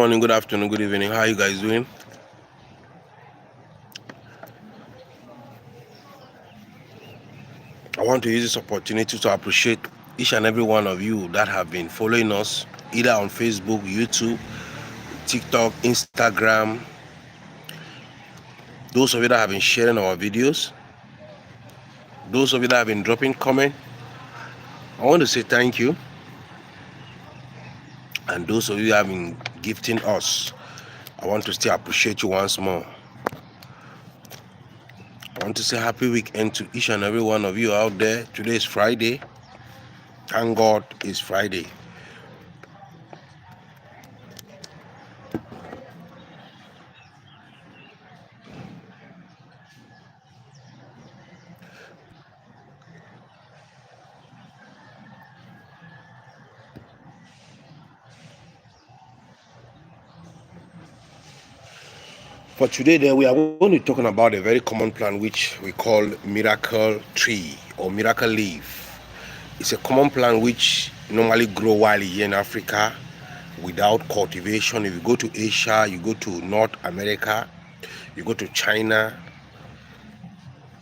morning, good afternoon, good evening. How are you guys doing? I want to use this opportunity to appreciate each and every one of you that have been following us either on Facebook, YouTube, TikTok, Instagram. Those of you that have been sharing our videos, those of you that have been dropping comment. I want to say thank you. And those of you that have been gifting us, I want to still appreciate you once more. I want to say happy weekend to each and every one of you out there. Today is Friday. Thank God it's Friday. For today, then, we are going to be talking about a very common plant which we call miracle tree or miracle leaf. It's a common plant which normally grow wild here in Africa without cultivation. If you go to Asia, you go to North America, you go to China,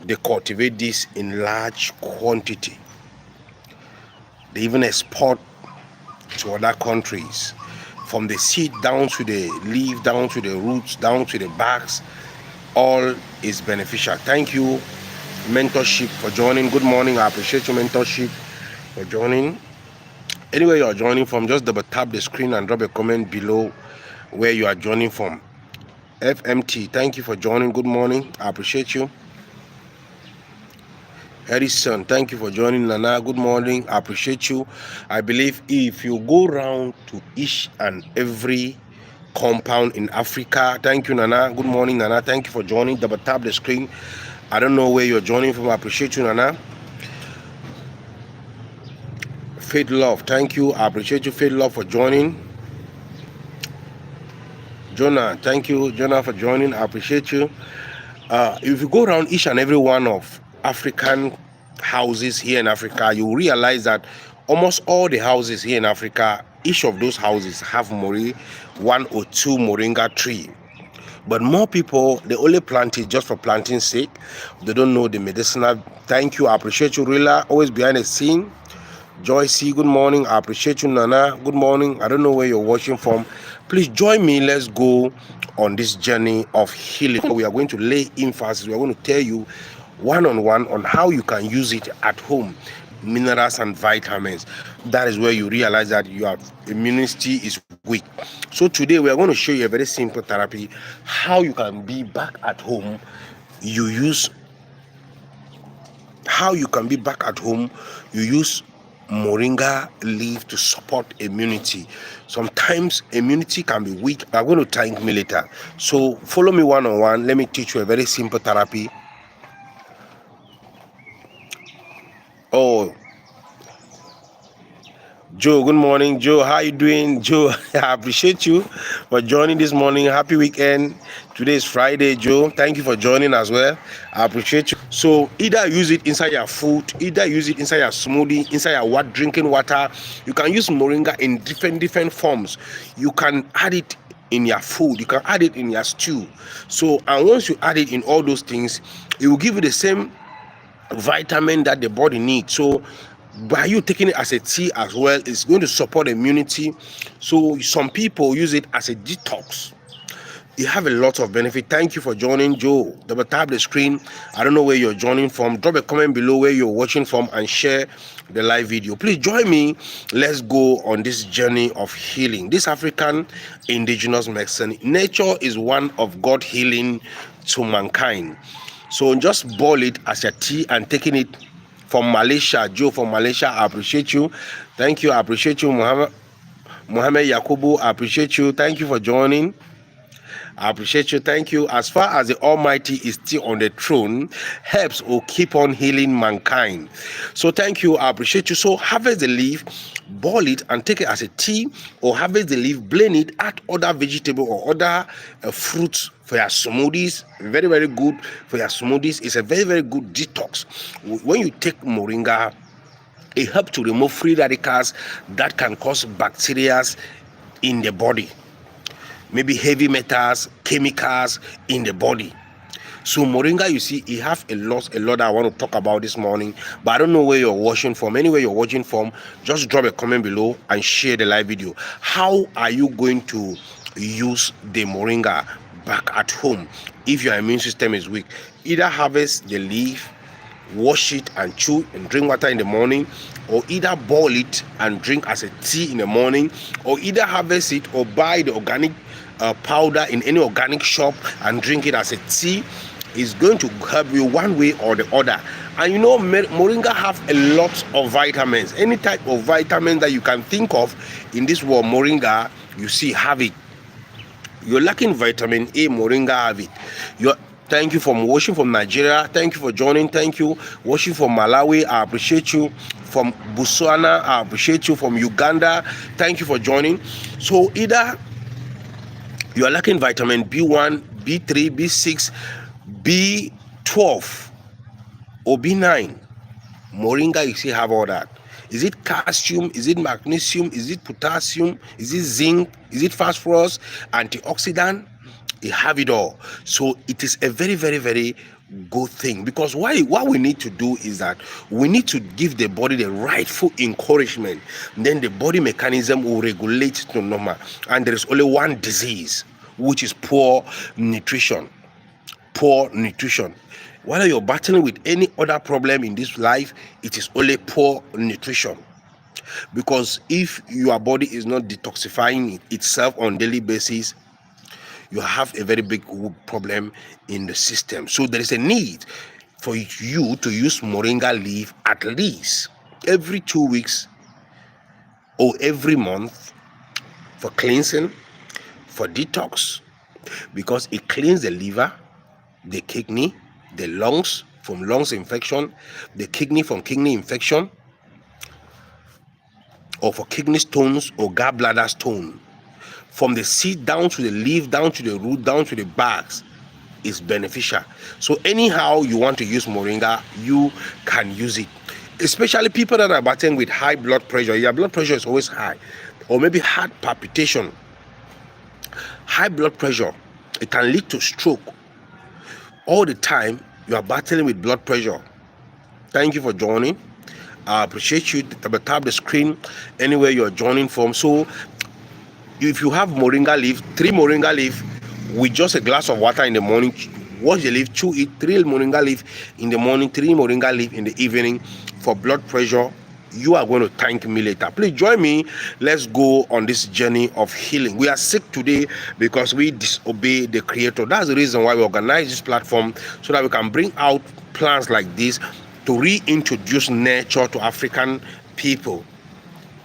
they cultivate this in large quantity. They even export to other countries. From the seed down to the leaf, down to the roots, down to the barks, all is beneficial. Thank you, mentorship, for joining. Good morning. I appreciate your mentorship for joining. Anywhere you are joining from, just double tap the screen and drop a comment below where you are joining from. FMT, thank you for joining. Good morning. I appreciate you. Harrison, thank you for joining. Nana, good morning. I appreciate you. I believe if you go around to each and every compound in Africa, thank you, Nana. Good morning, Nana. Thank you for joining. Double tap the screen. I don't know where you're joining from. I appreciate you, Nana. Faith Love, thank you. I appreciate you, Faith Love, for joining. Jonah, thank you, Jonah, for joining. I appreciate you. If you go around each and every one of African houses here in Africa, you realize that almost all the houses here in Africa, each of those houses have one or two moringa tree. But more people, they only plant it just for planting sake. They don't know the medicinal. Thank you. I appreciate you, Rilla. Always behind the scene. Joyce, good morning. I appreciate you, Nana. Good morning. I don't know where you're watching from. Please join me. Let's go on this journey of healing. We are going to lay emphasis. We are going to tell you one-on-one on how you can use it at home. Minerals and vitamins. That is where you realize that your immunity is weak. So today we are going to show you a very simple therapy. How you can be back at home. How you can be back at home. You use moringa leaf to support immunity. Sometimes immunity can be weak. I'm going to thank me later. So follow me one-on-one. Let me teach you a very simple therapy. Oh, Joe, good morning. Joe, how you doing? Joe, I appreciate you for joining this morning. Happy weekend. Today is Friday, Joe. Thank you for joining as well. I appreciate you. So either use it inside your food, either use it inside your smoothie, inside your drinking water. You can use moringa in different forms. You can add it in your food, you can add it in your stew. So, and once you add it in all those things, it will give you the same vitamin that the body needs. So by you taking it as a tea as well, it's going to support immunity. So some people use it as a detox. You have a lot of benefit. Thank you for joining, Joe. Double tap the screen. I don't know where you're joining from. Drop a comment below where you're watching from and share the live video. Please join me. Let's go on this journey of healing. This African indigenous medicine, nature is one of God healing to mankind. So just boil it as a tea and taking it from Malaysia. Joe from Malaysia, I appreciate you. Thank you. I appreciate you, Mohammed Yakubu. I appreciate you. Thank you for joining. I appreciate you. Thank you. As far as the Almighty is still on the throne, herbs will keep on healing mankind. So thank you. I appreciate you. So harvest the leaf, boil it and take it as a tea, or harvest the leaf, blend it, add other vegetable or other fruits for your smoothies. Very good for your smoothies. It's a very good detox. When you take moringa, it helps to remove free radicals that can cause bacteria in the body. maybe heavy metals, chemicals in the body. So moringa, you see, it have a lot that I want to talk about this morning, but I don't know where you're watching from. Anywhere you're watching from, just drop a comment below and share the live video. How are you going to use the moringa back at home if your immune system is weak? Either harvest the leaf, wash it and chew and drink water in the morning, or either boil it and drink as a tea in the morning, or either harvest it or buy the organic powder in any organic shop and drink it as a tea. Is going to help you one way or the other. And you know, moringa have a lot of vitamins. Any type of vitamin that you can think of in this world, moringa, you see, have it. You're lacking vitamin A, moringa have it. Thank you for watching from Nigeria. Thank you for joining. Thank you. Watching from Malawi, I appreciate you. From Botswana, I appreciate you. From Uganda, thank you for joining. So either you are lacking vitamin B1, B3, B6, B12 or B9, moringa, you see, have all that. Is it calcium? Is it magnesium? Is it potassium? Is it zinc? Is it phosphorus? Antioxidant? It have it all. So it is a very, very, very good thing, because what we need to do is that we need to give the body the rightful encouragement. Then the body mechanism will regulate to normal. And there is only one disease, which is poor nutrition. Poor nutrition. Whether you're battling with any other problem in this life, it is only poor nutrition. Because if your body is not detoxifying itself on a daily basis, you have a very big problem in the system. So there is a need for you to use moringa leaf at least every 2 weeks or every month for cleansing, for detox, because it cleans the liver, the kidney, the lungs from lungs infection, the kidney from kidney infection, or for kidney stones or gallbladder stone. From the seed down to the leaf, down to the root, down to the barks, is beneficial. So anyhow you want to use moringa, you can use it. Especially people that are battling with high blood pressure. Your blood pressure is always high, or maybe heart palpitation. High blood pressure, it can lead to stroke. All the time you are battling with blood pressure. Thank you for joining. I appreciate you. Tap the screen anywhere you're joining from. So if you have moringa leaf, 3 moringa leaf with just a glass of water in the morning, wash the leaf, chew it, 3 moringa leaf in the morning, 3 moringa leaf in the evening for blood pressure, you are going to thank me later. Please join me. Let's go on this journey of healing. We are sick today because we disobey the Creator. That's the reason why we organize this platform, so that we can bring out plans like this to reintroduce nature to African people.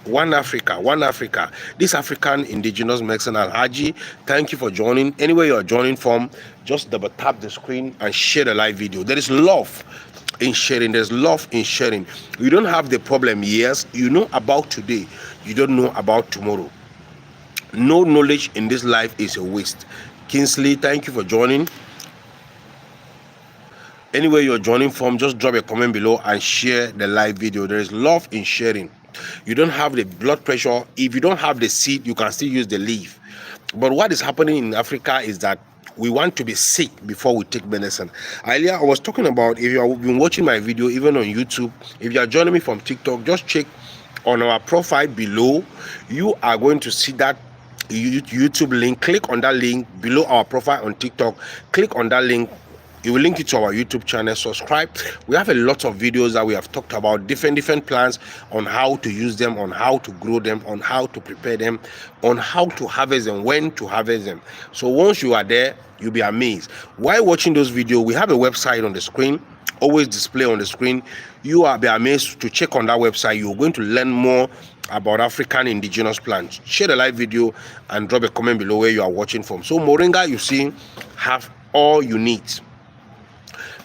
One Africa, one Africa. This African indigenous medicine Alhaji, thank you for joining. Anywhere you are joining from, just double tap the screen and share the live video. There is love in sharing. There's love in sharing. You don't have the problem, yes, you know about today, you don't know about tomorrow. No knowledge in this life is a waste. Kingsley, thank you for joining. Anywhere you're joining from, just drop a comment below and share the live video. There is love in sharing. You don't have the blood pressure. If you don't have the seed, you can still use the leaf. But what is happening in Africa is that we want to be sick before we take medicine. Earlier I was talking about, if you have been watching my video even on YouTube, if you are joining me from TikTok, just check on our profile below. You are going to see that YouTube link. Click on that link below our profile on TikTok. Click on that link. It will link it to our YouTube channel. Subscribe. We have a lot of videos that we have talked about, different plans on how to use them, on how to grow them, on how to prepare them, on how to harvest them, when to harvest them. So once you are there, you'll be amazed. While watching those videos, we have a website on the screen, always display on the screen. You will be amazed to check on that website. You're going to learn more about African indigenous plants. Share the live video and drop a comment below where you are watching from. So moringa, you see, have all you need,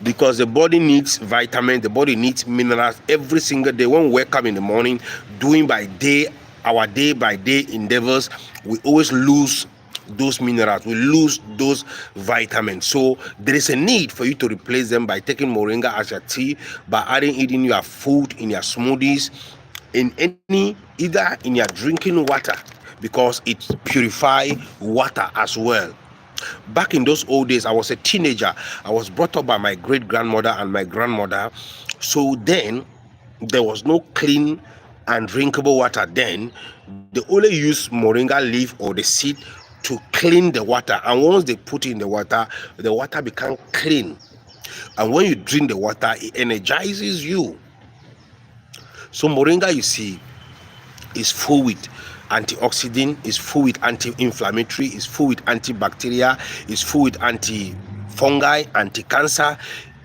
because the body needs vitamins, the body needs minerals every single day. When we wake up in the morning, doing by day, our day by day endeavors, we always lose those minerals, we lose those vitamins. So there is a need for you to replace them by taking moringa as your tea, by adding it in your food, in your smoothies, in any, either in your drinking water. because it purifies water as well. Back in those old days, I was a teenager. I was brought up by my great grandmother and my grandmother. So then there was no clean and drinkable water. Then they only use moringa leaf or the seed to clean the water. And once they put in the water becomes clean. And when you drink the water, it energizes you. So moringa, you see, is full with antioxidant, is full with anti-inflammatory, is full with antibacterial, is full with anti-fungi, anti-cancer.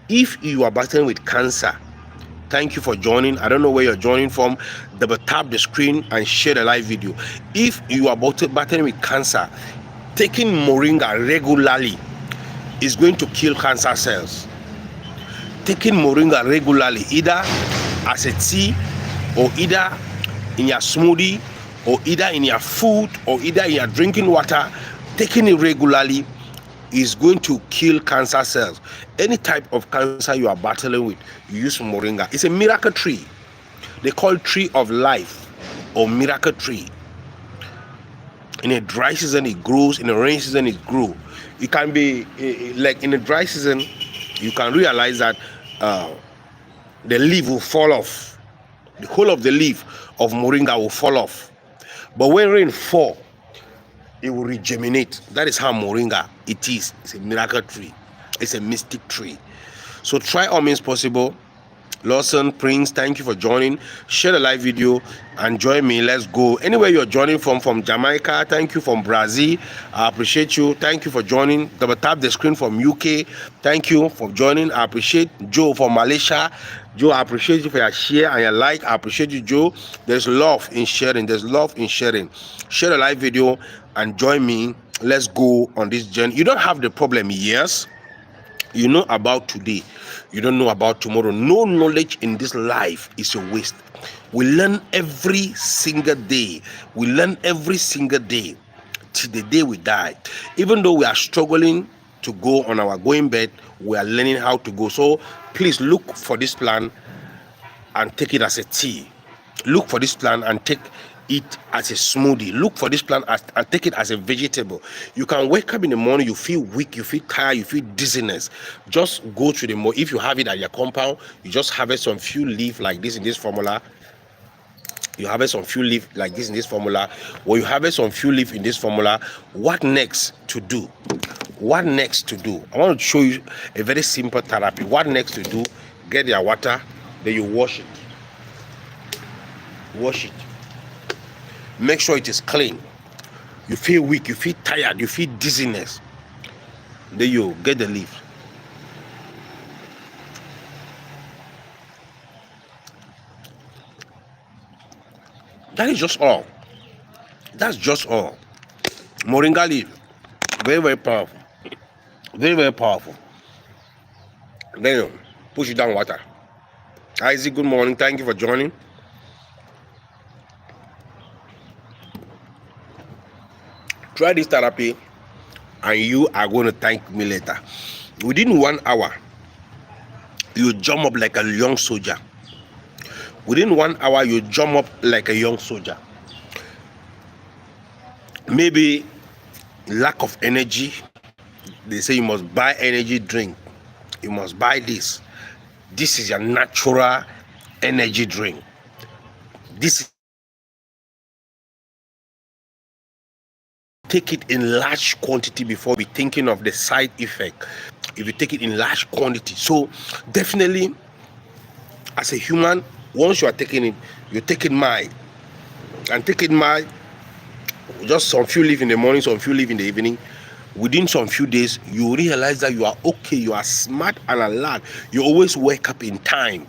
If you are battling with cancer, thank you for joining. I don't know where you're joining from. Double tap the screen and share the live video. If you are battling with cancer, taking moringa regularly is going to kill cancer cells. Taking moringa regularly, either as a tea or either in your smoothie or either in your food or either in your drinking water, taking it regularly is going to kill cancer cells. Any type of cancer you are battling with, you use moringa. It's a miracle tree. They call it tree of life or miracle tree. In a dry season it grows, in a rainy season it grows. It can be like in a dry season, you can realize that the leaf will fall off. The whole of the leaf of moringa will fall off. But when rain fall, it will regeminate. That is how moringa it is. It's a miracle tree. It's a mystic tree. So try all means possible. Lawson, Prince, thank you for joining. Share the live video and join me. Let's go. Anywhere you're joining from Jamaica, thank you. From Brazil, I appreciate you. Thank you for joining. Double tap the screen from UK. Thank you for joining. I appreciate Joe from Malaysia. Joe, I appreciate you for your share and your like. I appreciate you, Joe. There's love in sharing. There's love in sharing. Share the live video and join me. Let's go on this journey. You don't have the problem, yes. You know about today. You don't know about tomorrow. No knowledge in this life is a waste. We learn every single day. We learn every single day till the day we die. Even though we are struggling to go on our going bed, we are learning how to go. So please look for this plan and take it as a tea. Look for this plan and take it as a smoothie. Look for this plant and take it as a vegetable. You can wake up in the morning, you feel weak, you feel tired, you feel dizziness. Just go to the mall. If you have it at your compound, you just harvest some few leaf like this in this formula. You harvest some few leaf like this in this formula, or you harvest some few leaf in this formula. What next to do? What next to do? I want to show you a very simple therapy. What next to do? Get your water, then you wash it. Wash it. Make sure it is clean. You feel weak, you feel tired, you feel dizziness. Then you get the leaf. That is just all. That's just all. Moringa leaf. Very, very powerful. Very, very powerful. Then you push it down water. Isaac, good morning. Thank you for joining. Try this therapy and you are going to thank me later. Within 1 hour, you jump up like a young soldier. Within 1 hour, you jump up like a young soldier. Maybe lack of energy. They say you must buy energy drink. You must buy this. This is your natural energy drink. This is take it in large quantity before we thinking of the side effect. If you take it in large quantity, so definitely as a human, once you are taking it, you take it mild and take it mild. Just some few leave in the morning, some few leave in the evening. Within some few days, you realize that you are okay, you are smart and alert. You always wake up in time.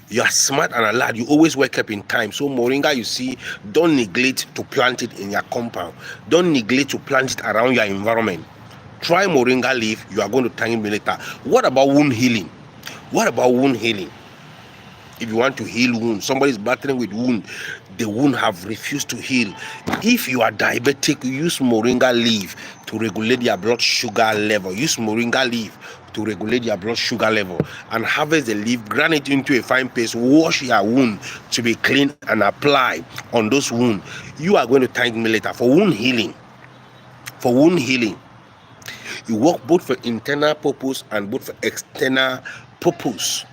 You are smart and alert. You always wake up in time. So moringa, you see, don't neglect to plant it in your compound. Don't neglect to plant it around your environment. Try moringa leaf. You are going to thank me later. What about wound healing? What about wound healing? If you want to heal wound, somebody is battling with wound, the wound have refused to heal. If you are diabetic, use moringa leaf to regulate your blood sugar level. Use moringa leaf to regulate your blood sugar level, and harvest the leaf, grind it into a fine paste, wash your wound to be clean, and apply on those wounds. You are going to thank me later for wound healing. For wound healing, you work both for internal purpose and both for external purpose.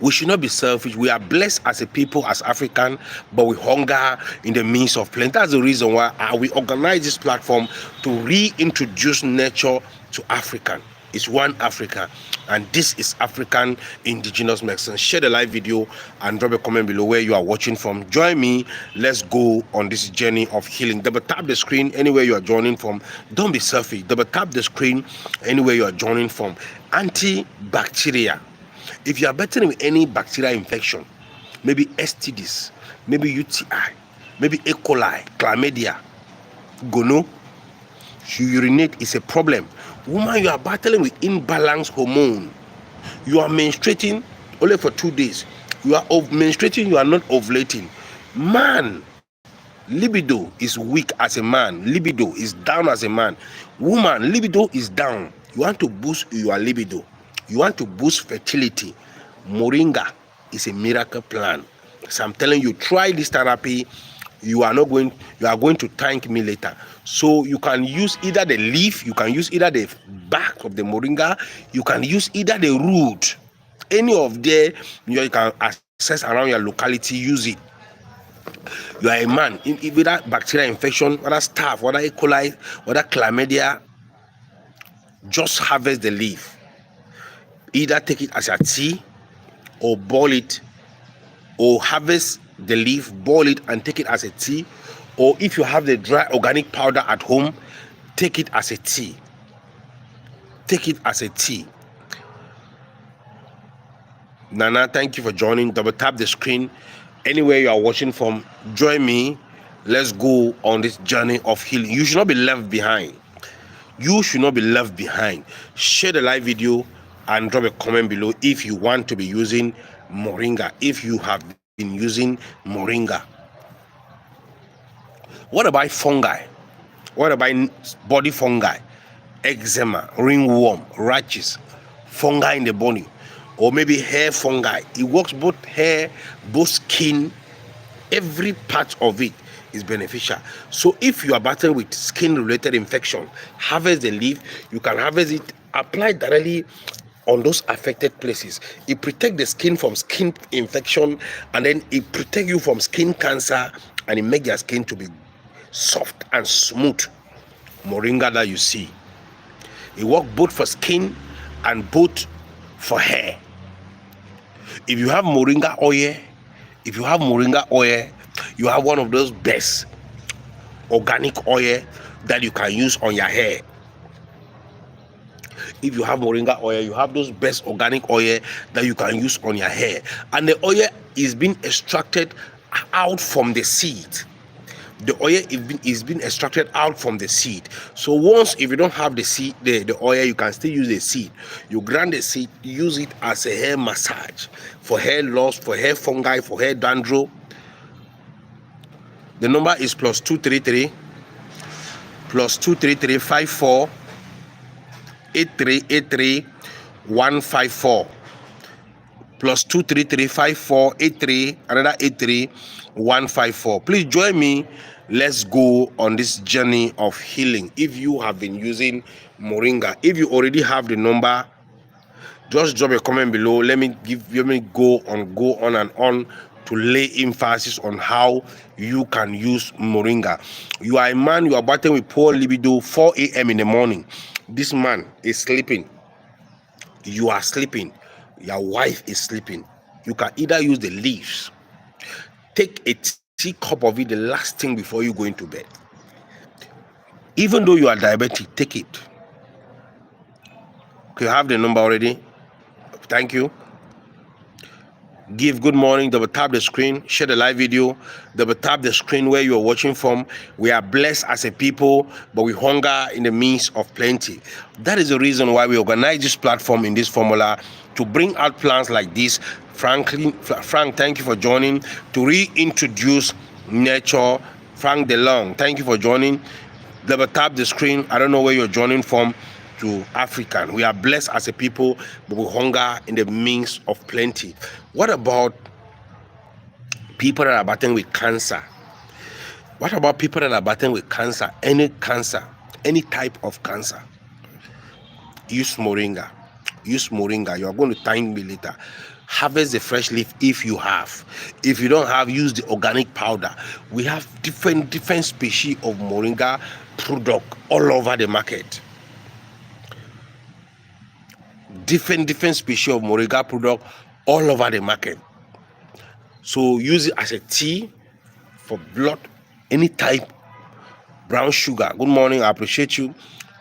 We should not be selfish. We are blessed as a people, as African, but we hunger in the midst of plenty. That's the reason why we organize this platform to reintroduce nature to African. It's one Africa, and this is African indigenous medicine. Share the live video and drop a comment below where you are watching from. Join me. Let's go on this journey of healing. Double tap the screen anywhere you are joining from. Don't be selfish. Double tap the screen anywhere you are joining from. Antibacterial. If you are battling with any bacterial infection, maybe STDs, maybe UTI, maybe E. coli, chlamydia, gono, you urinate is a problem. Woman, you are battling with imbalanced hormone. You are menstruating only for 2 days. You are menstruating, you are not ovulating. Man, libido is weak as a man. Libido is down as a man. Woman, libido is down. You want to boost your libido. You want to boost fertility. Moringa is a miracle plant. So I'm telling you, try this therapy. You are going to thank me later. So you can use either the leaf, you can use either the bark of the moringa, you can use either the root. Any of them you can access around your locality, use it. You are a man, whether bacterial infection, whether staph, whether E. coli, whether chlamydia, just harvest the leaf. Either take it as a tea or boil it, or harvest the leaf, boil it and take it as a tea, or if you have the dry organic powder at home, take it as a tea. Take it as a tea. Nana, thank you for joining. Double tap the screen anywhere you are watching from. Join me. Let's go on this journey of healing. You should not be left behind. You should not be left behind. Share the live video and drop a comment below if you want to be using moringa, if you have been using moringa. What about fungi? What about body fungi? Eczema, ringworm, rashes, fungi in the body, or maybe hair fungi. It works both hair, both skin, every part of it is beneficial. So if you are battling with skin related infection, harvest the leaf. You can harvest it, apply directly on those affected places. It protects the skin from skin infection, and then it protects you from skin cancer, and it makes your skin to be soft and smooth. Moringa that you see, it works both for skin and both for hair. If you have moringa oil, you have one of those best organic oil that you can use on your hair. If you have moringa oil, you have those best organic oil that you can use on your hair. And the oil is being extracted out from the seed. The oil is being extracted out from the seed. So once, if you don't have the seed, the oil, you can still use the seed. You grind the seed, use it as a hair massage for hair loss, for hair fungi, for hair dandruff. The number is +233 54 8383 154 +233 54 83 another 83 154. Please join me. Let's go on this journey of healing. If you have been using moringa, if you already have the number, just drop a comment below. Let me go on and on to lay emphasis on how you can use moringa. You are a man, you are battling with poor libido, 4 a.m. in the morning. This man is sleeping. You are sleeping. Your wife is sleeping. You can either use the leaves. Take a teacup of it the last thing before you go into bed. Even though you are diabetic, take it. Okay, you have the number already. Thank you. Give good morning, double tap the screen, share the live video, double tap the screen where you are watching from. We are blessed as a people, but we hunger in the midst of plenty. That is the reason why we organize this platform in this formula to bring out plans like this. Frank, thank you for joining. To reintroduce nature. Frank DeLong, thank you for joining. Double tap the screen. I don't know where you're joining from. to African. We are blessed as a people, but we hunger in the midst of plenty. What about people that are battling with cancer? What about people that are battling with cancer? Any cancer, any type of cancer. Use Moringa. Use Moringa. You are going to thank me later. Harvest the fresh leaf if you have. If you don't have, use the organic powder. We have different species of Moringa product all over the market. Different species of Moringa product all over the market. So use it as a tea for blood, any type. Brown sugar. Good morning. I appreciate you.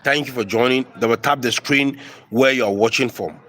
Thank you for joining. Double tap the screen where you are watching from.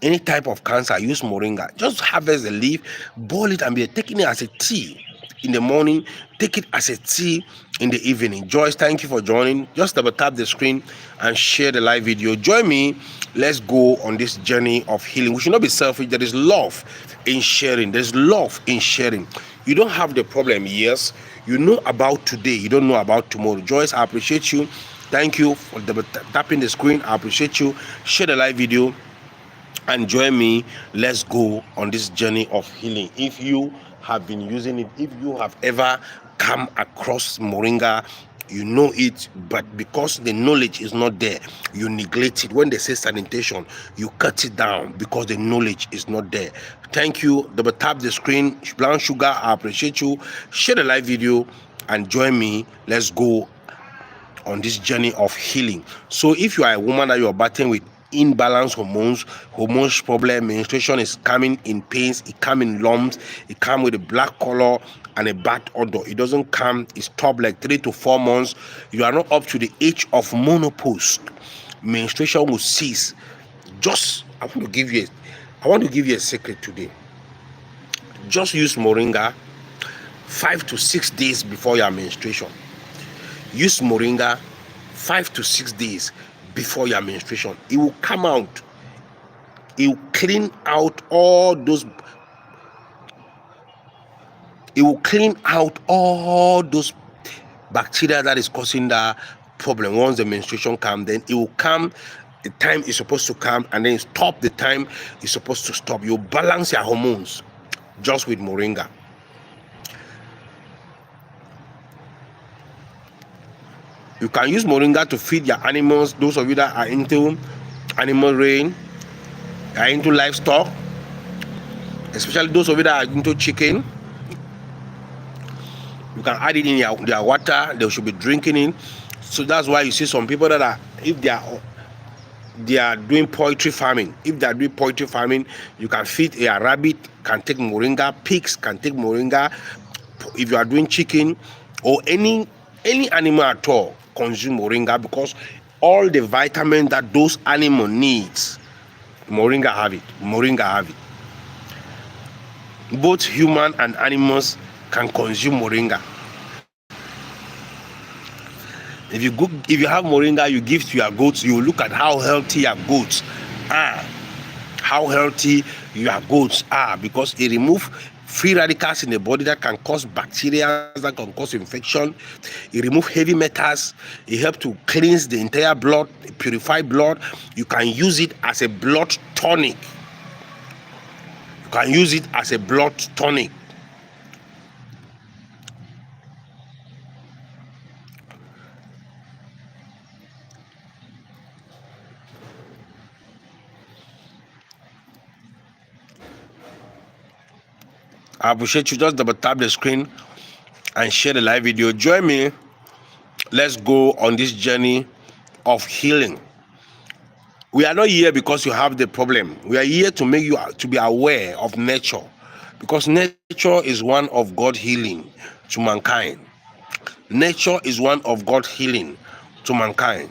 Any type of cancer, use Moringa. Just harvest the leaf, boil it, and be taking it as a tea in the morning. Take it as a tea in the evening. Joyce, thank you for joining. Just double tap the screen and share the live video. Join me. Let's go on this journey of healing. We should not be selfish. There is love in sharing. There's love in sharing. You don't have the problem, yes. You know about today. You don't know about tomorrow. Joyce, I appreciate you. Thank you for double tapping the screen. I appreciate you. Share the live video and join me. Let's go on this journey of healing. If you have been using it, if you have ever come across Moringa, you know it, but because the knowledge is not there, you neglect it. When they say sanitation, you cut it down because the knowledge is not there. Thank you. Double tap the screen. Brown sugar, I appreciate you. Share the live video and join me. Let's go on this journey of healing. So if you are a woman that you are battling with imbalanced hormones problem, menstruation is coming in pains, it come in lumps, it come with a black color and a bad odor. It doesn't come, it stop like 3 to 4 months. You are not up to the age of menopause. Menstruation will cease. I want to give you a secret today. Just use Moringa 5 to 6 days before your menstruation. Use Moringa 5 to 6 days before your menstruation. It will come out. It will clean out all those. It will clean out all those bacteria that is causing the problem. Once the menstruation comes, then it will come the time it's supposed to come, and then stop the time it's supposed to stop. You balance your hormones just with Moringa. You can use Moringa to feed your animals. Those of you that are into animal rearing, are into livestock, especially those of you that are into chicken, you can add it in their water. They should be drinking it. So that's why you see some people that are, if they are doing poultry farming. If they are doing poultry farming, you can feed a rabbit, can take Moringa. Pigs can take Moringa. If you are doing chicken or any animal at all, consume Moringa, because all the vitamins that those animals needs, Moringa have it. Both human and animals can consume Moringa. If you have Moringa, you give to your goats, you look at how healthy your goats are. Because it removes free radicals in the body that can cause bacteria, that can cause infection. It removes heavy metals. It helps to cleanse the entire blood, purify blood. You can use it as a blood tonic. I appreciate you. Just double tap the screen and share the live video. Join me. Let's go on this journey of healing. We are not here because you have the problem. We are here to make you to be aware of nature, because nature is one of God's healing to mankind. Nature is one of God's healing to mankind.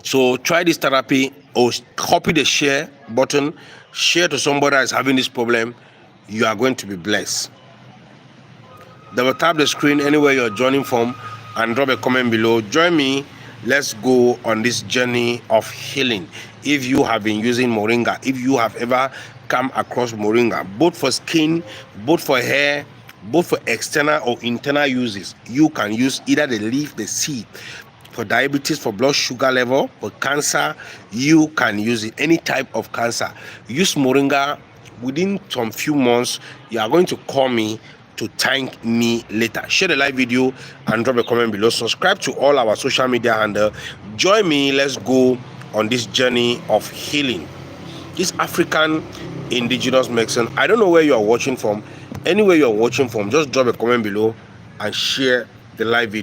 So try this therapy, or copy the share button, share to somebody that is having this problem. You are going to be blessed. Double tap the screen anywhere you're joining from and drop a comment below. Join me. Let's go on this journey of healing. If you have been using Moringa, if you have ever come across Moringa, both for skin, both for hair, both for external or internal uses. You can use either the leaf, the seed. For diabetes, for blood sugar level, for cancer, you can use it. Any type of cancer, use moringa. Within some few months, you are going to call me to thank me later. Share the live video and drop a comment below. Subscribe to all our social media handle. Join me. Let's go on this journey of healing. This African indigenous medicine. I don't know where you are watching from. Anywhere you are watching from, just drop a comment below and share the live video.